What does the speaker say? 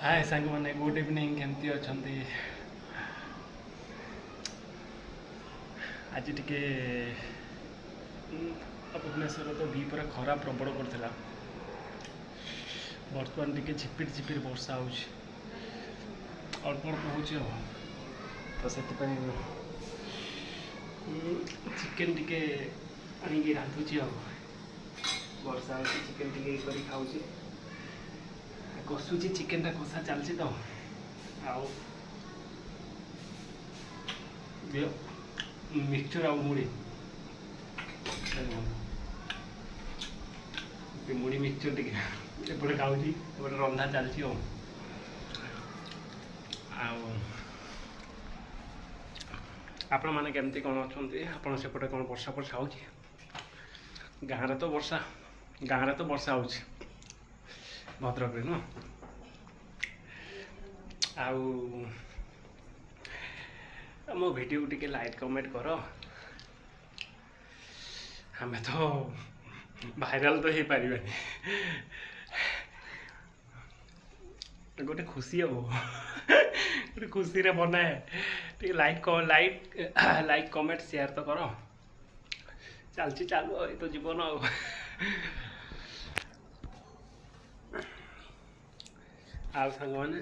हाय सांग मैंने good evening केमती अच्छा आज टिके भुवनेश्वर तो दीपर खरा प्रबल करता बर्तमान टिके झिपिर झिपिर वर्षा हो अल्प अल्प हो तो से चिकेन टिके आनिकी रांधुची वर्षा हो चिकेन टिके करी खाऊँ कषुची चिकेन टा कषा चलती तो आउ मिक्सचर आउ मुड़ी मुड़ी मिक्सचर टिके एपटे खाऊँ एपटे रंधा चलती आपण मैंने केमती कौन अच्छा आप सेपटे कौन वर्षा वर्षा हो गाँव तो वर्षा गाँव तो वर्षा हो भद्रक नु मो वीडियो टिके लाइक कमेंट कर हमें तो भाइराल तो हो पारे गोटे खुशी हो गोटे खुशी रे बनाए टिके लाइक कमेंट शेयर तो कर चलची चालू ये तो जीवन आ सांग मैंने